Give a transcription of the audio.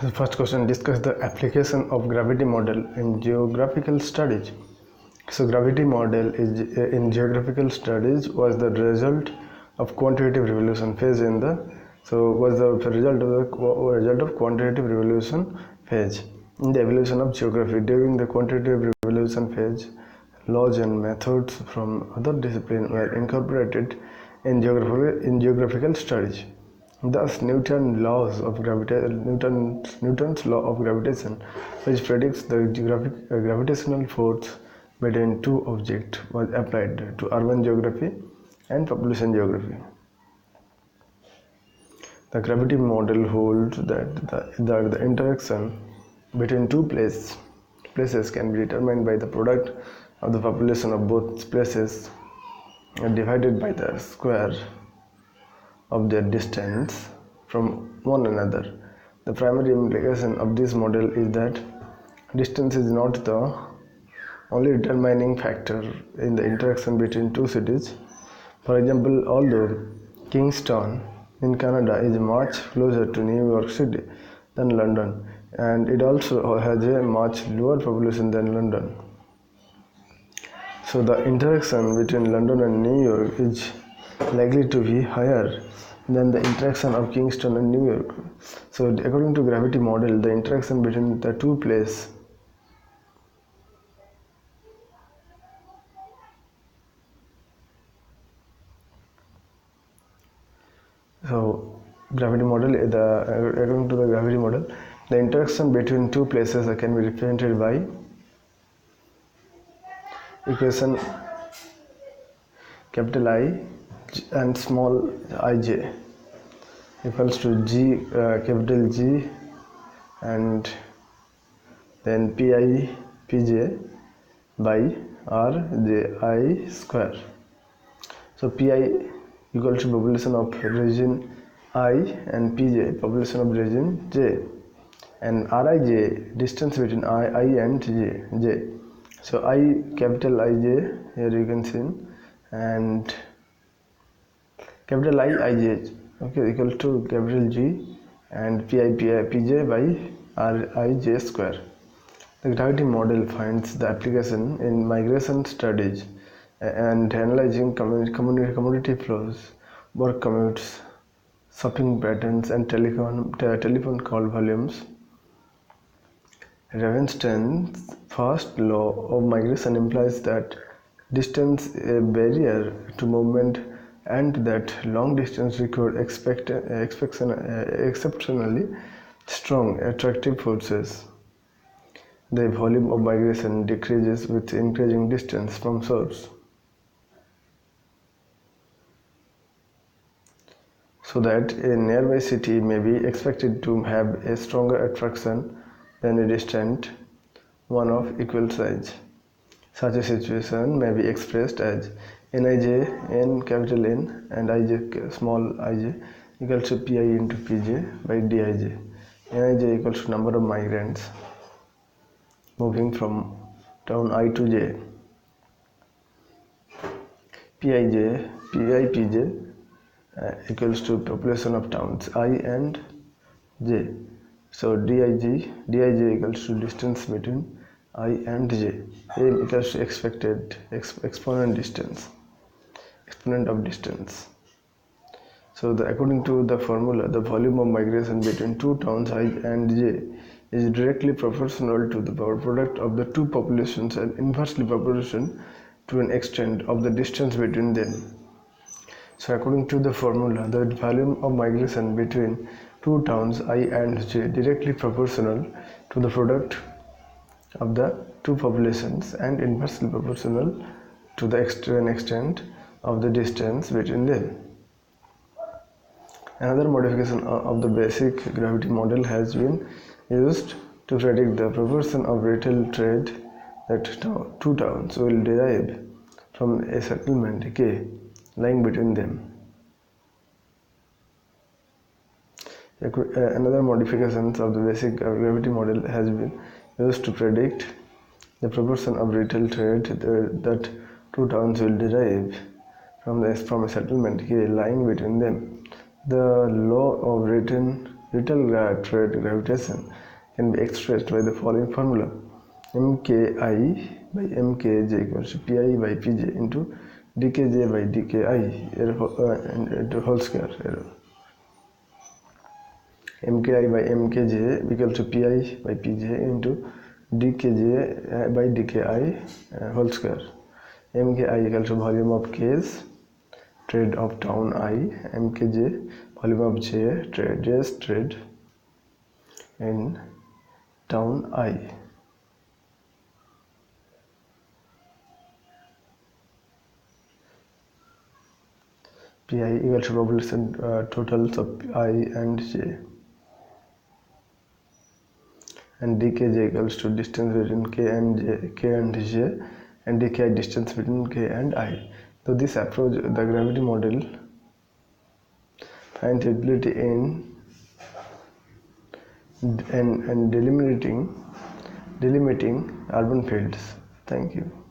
The first question: discuss the application of gravity model in geographical studies. So gravity model is in geographical studies was the result of quantitative revolution phase in the result of quantitative revolution phase in the evolution of geography. During the quantitative revolution phase, laws and methods from other disciplines were incorporated in geographical studies. Thus, Newton's law of gravitation, which predicts the gravitational force between two objects, was applied to urban geography and population geography. The gravity model holds that the interaction between two places can be determined by the product of the population of both places divided by the square of their distance from one another. The primary implication of this model is that distance is not the only determining factor in the interaction between two cities. For example, although Kingston in Canada is much closer to New York City than London, and it also has a much lower population than London. So the interaction between London and New York is likely to be higher than the interaction of Kingston and New York. So according to gravity model, the interaction between the two places according to the gravity model, the interaction between two places can be represented by equation capital I and small ij equals to G capital G and then Pi Pj by Rji square. So Pi equals to population of region I and Pj population of region J, and Rij distance between I and J. So I capital Ij here you can see, and capital Ij equal to capital G and Pj by Rij square. The gravity model finds the application in migration studies and analyzing commodity flows, work commutes, shopping patterns, and telephone call volumes. Ravenstein's first law of migration implies that distance is a barrier to movement and that long distance require exceptionally strong attractive forces. The volume of migration decreases with increasing distance from source, so that a nearby city may be expected to have a stronger attraction than a distant one of equal size. Such a situation may be expressed as Nij, N capital N, and Ij small ij equals to Pi into Pj by Dij. Nij equals to number of migrants moving from town I to J. Pij equals to population of towns I and J. So Dij equals to distance between I and J. M equals to expected exponent of distance. So according to the formula, the volume of migration between two towns I and J is directly proportional to the product of the two populations and inversely proportional to an extent of the distance between them. So according to the formula, the volume of migration between two towns I and J directly proportional to the product of the two populations and inversely proportional to the extent of the distance between them. Another modification of the basic gravity model has been used to predict the proportion of retail trade that two towns will derive from a settlement K lying between them. Another modification of the basic gravity model has been used to predict the proportion of retail trade that two towns will derive from a settlement K lying between them. The law of Little thread gravitation can be expressed by the following formula: mki by mkj equals to pi by pj into dkj by dki into whole square. Mki by mkj equals to pi by pj into dkj by dki whole square. Mki equals to volume of k's, trade of town I, mkj volume of j's trade in town I. Pi equals to population totals of I and j, and dkj equals to distance between k and j, and dki distance between k and I. So this approach, the gravity model, finds utility in delimiting urban fields. Thank you.